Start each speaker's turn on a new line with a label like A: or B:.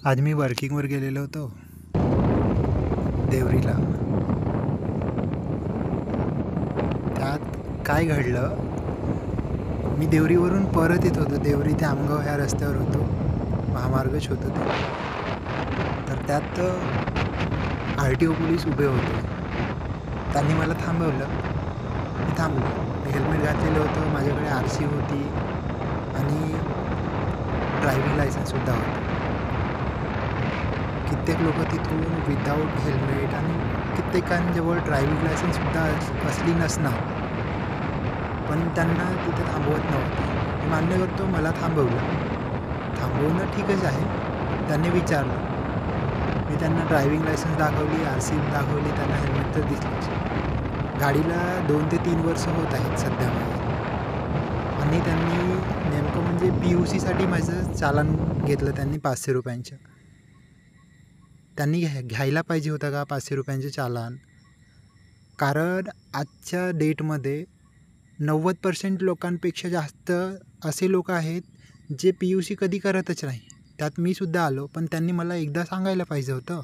A: आज मी वर्किंगवर गेलेलो होतो देवरीला. त्यात काय घडलं, मी देवरीवरून परत येत होतो. देवरी ते आमगाव ह्या रस्त्यावर होतो, महामार्गच होतं ते. तर त्यात RTO पोलीस उभे होते. त्यांनी मला थांबवलं. मी थांबलो. मी हेल्मेट घातलेलं होतं, माझ्याकडे RC होती आणि ड्रायव्हिंग लायसन्ससुद्धा होतं. कित्येक लोक तिथून विदाऊट हेल्मेट आणि कित्येकांजवळ ड्रायव्हिंग लायसन्ससुद्धा असली नसणार, पण त्यांना तिथे थांबवत नव्हते. मी मान्य करतो, मला थांबवणं ठीकच आहे. त्यांनी विचारलं, मी त्यांना ड्रायव्हिंग लायसन्स दाखवली, RC दाखवली, त्यांना हेल्मेट तर दिसलंच. गाडीला 2 ते 3 वर्ष होत आहेत सध्या माझे. आणि त्यांनी नेमकं म्हणजे PUCसाठी माझं चालान घेतलं त्यांनी 500 रुपयांचं. त्यांनी घ्यायला पाहिजे होतं का 500 रुपयांचे चालान? कारण आजच्या डेटमध्ये 90% लोकांपेक्षा जास्त असे लोक आहेत जे PUC कधी करतच नाही. त्यात मी सुद्धा आलो, पण त्यांनी मला एकदा सांगायला पाहिजे होतं.